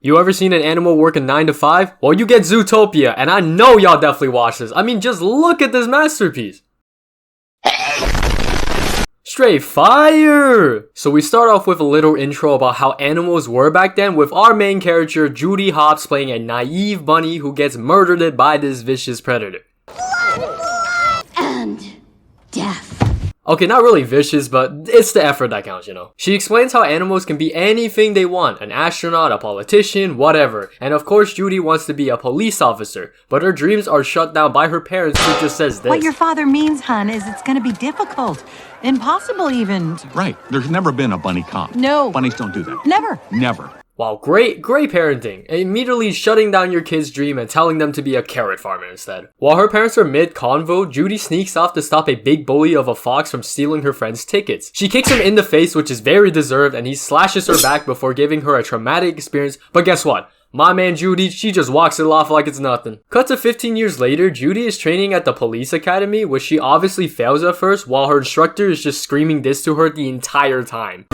You ever seen an animal work a 9 to 5? Well, you get Zootopia, and I know y'all definitely watched this. I mean, just look at this masterpiece. Straight fire! So we start off with a little intro about how animals were back then, with our main character Judy Hopps playing a naive bunny who gets murdered by this vicious predator. And death. Okay, not really vicious, but it's the effort that counts, you know. She explains how animals can be anything they want, an astronaut, a politician, whatever. And of course, Judy wants to be a police officer, but her dreams are shut down by her parents who just says this. What your father means, hun, is it's gonna be difficult. Impossible even. Right, there's never been a bunny cop. No. Bunnies don't do that. Never. Never. Wow, great parenting. Immediately shutting down your kid's dream and telling them to be a carrot farmer instead. While her parents are mid-convo, Judy sneaks off to stop a big bully of a fox from stealing her friend's tickets. She kicks him in the face, which is very deserved, and he slashes her back before giving her a traumatic experience. But guess what? My man Judy, she just walks it off like it's nothing. Cut to 15 years later, Judy is training at the police academy, which she obviously fails at first, while her instructor is just screaming this to her the entire time.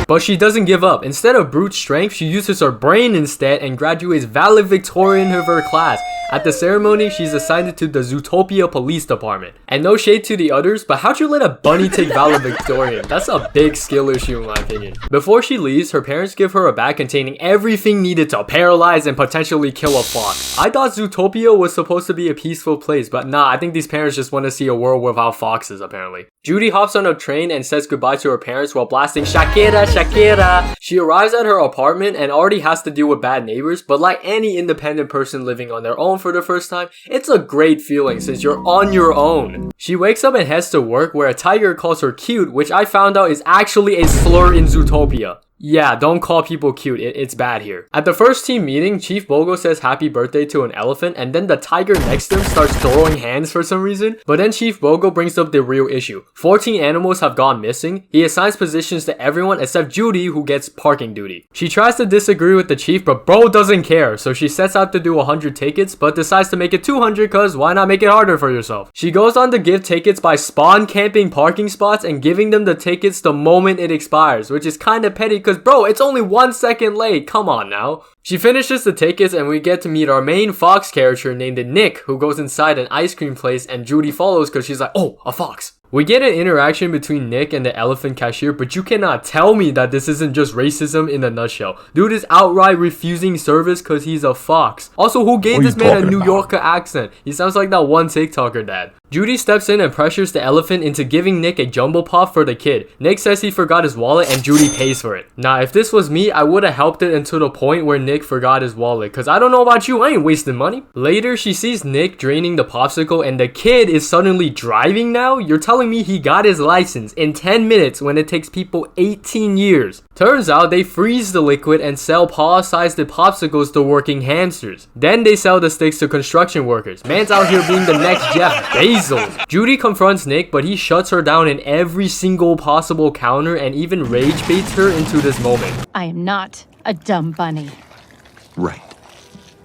But she doesn't give up. Instead of brute strength, she uses her brain instead and graduates valedictorian of her class. At the ceremony, she's assigned to the Zootopia police department. And no shade to the others, but how'd you let a bunny take valedictorian? That's a big skill issue in my opinion. Before she leaves, her parents give her a bag containing everything needed to paralyze and potentially kill a fox. I thought Zootopia was supposed to be a peaceful place, but nah, I think these parents just want to see a world without foxes apparently. Judy hops on a train and says goodbye to her parents while blasting Shakira, Shakira. She arrives at her apartment and already has to deal with bad neighbors, but like any independent person living on their own for the first time, it's a great feeling since you're on your own. She wakes up and heads to work where a tiger calls her cute, which I found out is actually a slur in Zootopia. Yeah, don't call people cute, it's bad here. At the first team meeting, Chief Bogo says happy birthday to an elephant and then the tiger next to him starts throwing hands for some reason. But then Chief Bogo brings up the real issue. 14 animals have gone missing. He assigns positions to everyone except Judy, who gets parking duty. She tries to disagree with the chief, but bro doesn't care, so she sets out to do 100 tickets but decides to make it 200 cause why not make it harder for yourself? She goes on to give tickets by spawn camping parking spots and giving them the tickets the moment it expires, which is kinda petty cause bro, it's only 1 second late, come on now. She finishes the tickets and we get to meet our main fox character named Nick, who goes inside an ice cream place and Judy follows cause she's like, oh, a fox. We get an interaction between Nick and the elephant cashier, but you cannot tell me that this isn't just racism in a nutshell. Dude is outright refusing service cause he's a fox. Also, who gave this man a New Yorker accent? He sounds like that one TikToker dad. Judy steps in and pressures the elephant into giving Nick a jumbo pop for the kid. Nick says he forgot his wallet and Judy pays for it. Now, if this was me, I would have helped it until the point where Nick forgot his wallet, cause I don't know about you, I ain't wasting money. Later, she sees Nick draining the popsicle and the kid is suddenly driving now? You're telling me he got his license in 10 minutes when it takes people 18 years. Turns out they freeze the liquid and sell paw-sized popsicles to working hamsters. Then they sell the sticks to construction workers. Man's out here being the next Jeff Bezos. Judy confronts Nick, but he shuts her down in every single possible counter and even rage baits her into this moment. I am not a dumb bunny. Right.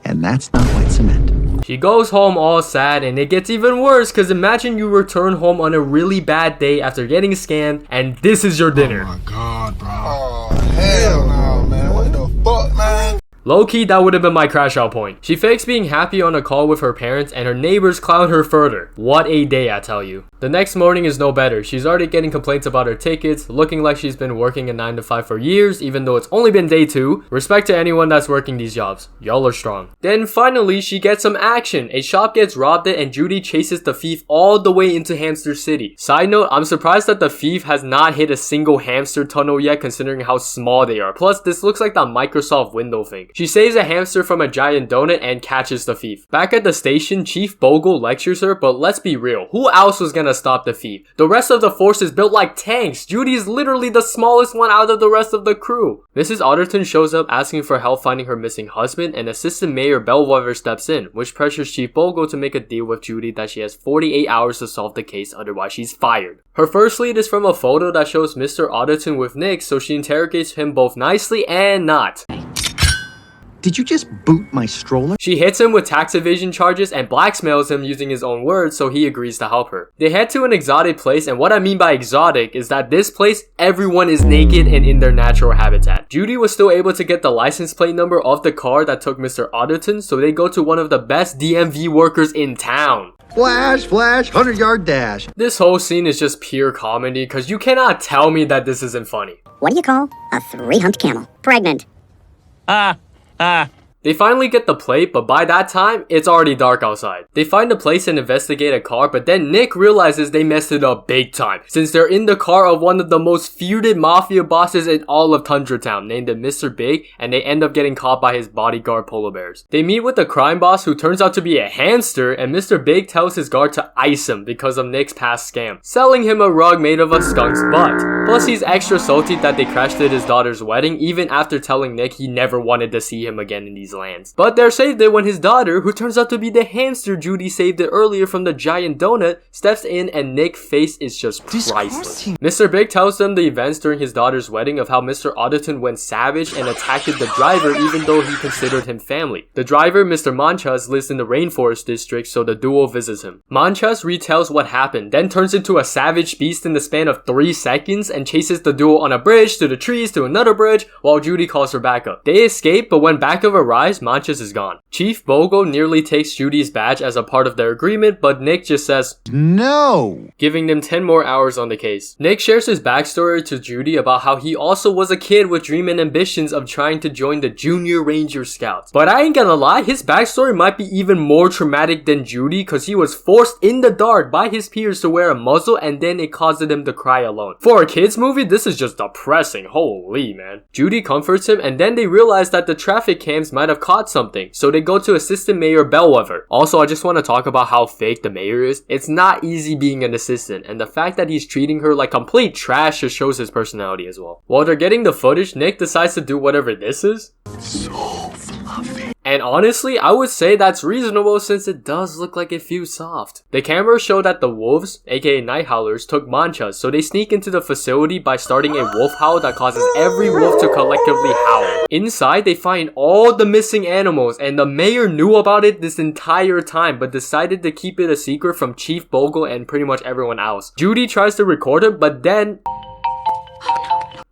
And that's not white cement. She goes home all sad and it gets even worse cause imagine you return home on a really bad day after getting scammed and this is your dinner. Oh my god, bro. Oh, hell no, man. What the fuck, man? Low-key, that would have been my crash out point. She fakes being happy on a call with her parents and her neighbors clown her further. What a day, I tell you. The next morning is no better. She's already getting complaints about her tickets, looking like she's been working a 9 to 5 for years, even though it's only been day 2. Respect to anyone that's working these jobs. Y'all are strong. Then finally, she gets some action. A shop gets robbed and Judy chases the thief all the way into Hamster City. Side note, I'm surprised that the thief has not hit a single hamster tunnel yet considering how small they are. Plus, this looks like that Microsoft window thing. She saves a hamster from a giant donut and catches the thief. Back at the station, Chief Bogle lectures her, but let's be real. Who else was gonna stop the thief? The rest of the force is built like tanks. Judy is literally the smallest one out of the rest of the crew. Mrs. Otterton shows up asking for help finding her missing husband and Assistant Mayor Bellwether steps in, which pressures Chief Bogle to make a deal with Judy that she has 48 hours to solve the case, otherwise she's fired. Her first lead is from a photo that shows Mr. Otterton with Nick, so she interrogates him both nicely and not. Did you just boot my stroller? She hits him with tax evasion charges and blackmails him using his own words, so he agrees to help her. They head to an exotic place, and what I mean by exotic is that this place, everyone is naked and in their natural habitat. Judy was still able to get the license plate number of the car that took Mr. Otterton, so they go to one of the best DMV workers in town. Flash, 100-yard dash. This whole scene is just pure comedy, because you cannot tell me that this isn't funny. What do you call a three-humped camel? Pregnant. They finally get the plate, but by that time, it's already dark outside. They find a place and investigate a car, but then Nick realizes they messed it up big time, since they're in the car of one of the most feuded mafia bosses in all of Tundra Town, named Mr. Big, and they end up getting caught by his bodyguard polar bears. They meet with the crime boss, who turns out to be a hamster, and Mr. Big tells his guard to ice him because of Nick's past scam, selling him a rug made of a skunk's butt. Plus, he's extra salty that they crashed at his daughter's wedding, even after telling Nick he never wanted to see him again in these lands. But they're saved it when his daughter, who turns out to be the hamster Judy saved it earlier from the giant donut, steps in, and Nick's face is just priceless. Mr. Big tells them the events during his daughter's wedding of how Mr. Otterton went savage and attacked the driver even though he considered him family. The driver, Mr. Manchas, lives in the rainforest district, so the duo visits him. Manchas retells what happened, then turns into a savage beast in the span of 3 seconds and chases the duo on a bridge, to the trees, to another bridge, while Judy calls for backup. They escape, but when backup arrives, Manchas is gone. Chief Bogo nearly takes Judy's badge as a part of their agreement, but Nick just says no, giving them 10 more hours on the case. Nick shares his backstory to Judy about how he also was a kid with dream and ambitions of trying to join the Junior Ranger Scouts. But I ain't gonna lie, his backstory might be even more traumatic than Judy, cause he was forced in the dark by his peers to wear a muzzle, and then it caused him to cry alone. For a kids movie, this is just depressing. Holy man. Judy comforts him, and then they realize that the traffic cams might have caught something, so they go to Assistant Mayor Bellwether. Also, I just want to talk about how fake the mayor is. It's not easy being an assistant, and the fact that he's treating her like complete trash just shows his personality as well. While they're getting the footage, Nick decides to do whatever this is. So fluffy. And honestly, I would say that's reasonable since it does look like it feels soft. The cameras show that the wolves, aka night howlers, took manchas, so they sneak into the facility by starting a wolf howl that causes every wolf to collectively howl. Inside, they find all the missing animals, and the mayor knew about it this entire time, but decided to keep it a secret from Chief Bogle and pretty much everyone else. Judy tries to record him, but then...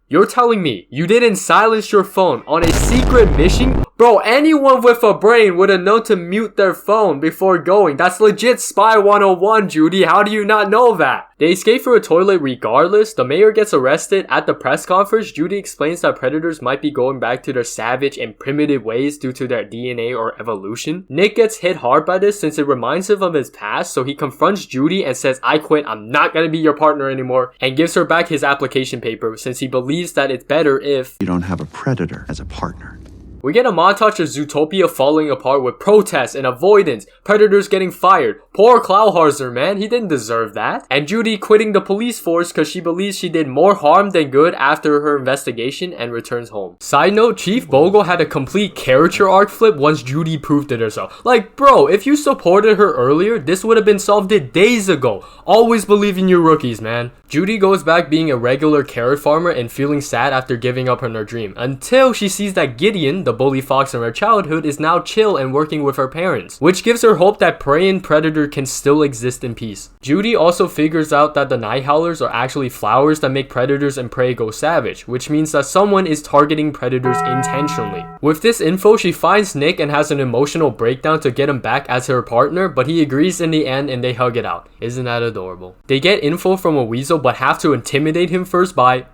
You're telling me you didn't silence your phone on a secret mission? Bro, anyone with a brain would have known to mute their phone before going. That's legit Spy 101, Judy. How do you not know that? They escape through a toilet regardless. The mayor gets arrested. At the press conference, Judy explains that predators might be going back to their savage and primitive ways due to their DNA or evolution. Nick gets hit hard by this since it reminds him of his past, so he confronts Judy and says, "I quit, I'm not gonna be your partner anymore," and gives her back his application paper since he believes that it's better if you don't have a predator as a partner. We get a montage of Zootopia falling apart with protests and avoidance, predators getting fired. Poor Klauharzer, man, he didn't deserve that. And Judy quitting the police force because she believes she did more harm than good after her investigation and returns home. Side note, Chief Bogle had a complete character arc flip once Judy proved it herself. Like, bro, if you supported her earlier, this would have been solved days ago. Always believe in your rookies, man. Judy goes back being a regular carrot farmer and feeling sad after giving up on her dream, until she sees that Gideon, the bully fox in her childhood, is now chill and working with her parents, which gives her hope that prey and predator can still exist in peace. Judy also figures out that the night howlers are actually flowers that make predators and prey go savage, which means that someone is targeting predators intentionally. With this info, she finds Nick and has an emotional breakdown to get him back as her partner, but he agrees in the end and they hug it out. Isn't that adorable? They get info from a weasel but have to intimidate him first by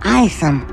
Ice him.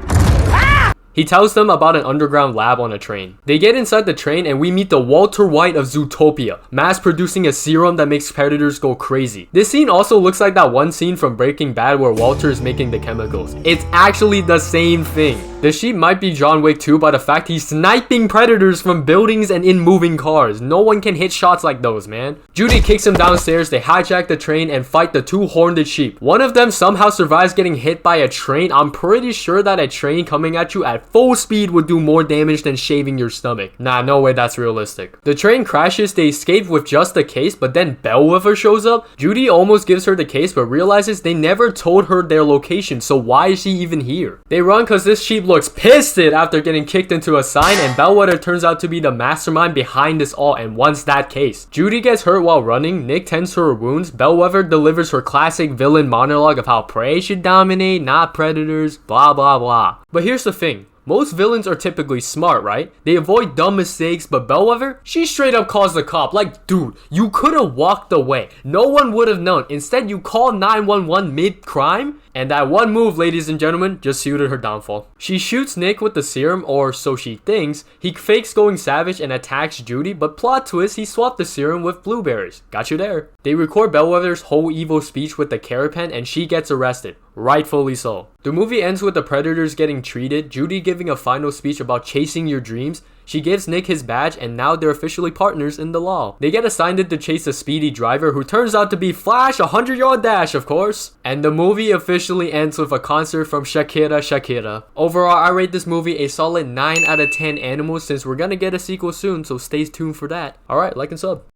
He tells them about an underground lab on a train. They get inside the train and we meet the Walter White of Zootopia, mass producing a serum that makes predators go crazy. This scene also looks like that one scene from Breaking Bad where Walter is making the chemicals. It's actually the same thing. The sheep might be John Wick 2 by the fact he's sniping predators from buildings and in moving cars. No one can hit shots like those, man. Judy kicks him downstairs, they hijack the train and fight the 2 horned sheep. One of them somehow survives getting hit by a train. I'm pretty sure that a train coming at you at at full speed would do more damage than shaving your stomach. Nah, no way that's realistic. The train crashes, they escape with just the case, but then Bellwether shows up. Judy almost gives her the case, but realizes they never told her their location, so why is she even here? They run cause this sheep looks pissed after getting kicked into a sign, and Bellwether turns out to be the mastermind behind this all and wants that case. Judy gets hurt while running, Nick tends to her wounds, Bellwether delivers her classic villain monologue of how prey should dominate, not predators, blah blah blah. But here's the thing. Most villains are typically smart, right? They avoid dumb mistakes, but Bellwether, she straight up calls the cop. Like, dude, you could have walked away. No one would have known. Instead, you call 911 mid-crime? And that one move, ladies and gentlemen, just suited her downfall. She shoots Nick with the serum, or so she thinks. He fakes going savage and attacks Judy, but plot twist, he swapped the serum with blueberries. Got you there. They record Bellwether's whole evil speech with the carapan, and she gets arrested. Rightfully so. The movie ends with the predators getting treated, Judy giving a final speech about chasing your dreams. She gives Nick his badge, and now they're officially partners in the law. They get assigned to chase a speedy driver who turns out to be Flash, a 100-yard dash, of course. And the movie officially ends with a concert from Shakira Shakira. Overall, I rate this movie a solid 9 out of 10 animals, since we're gonna get a sequel soon, so stay tuned for that. Alright, like and sub.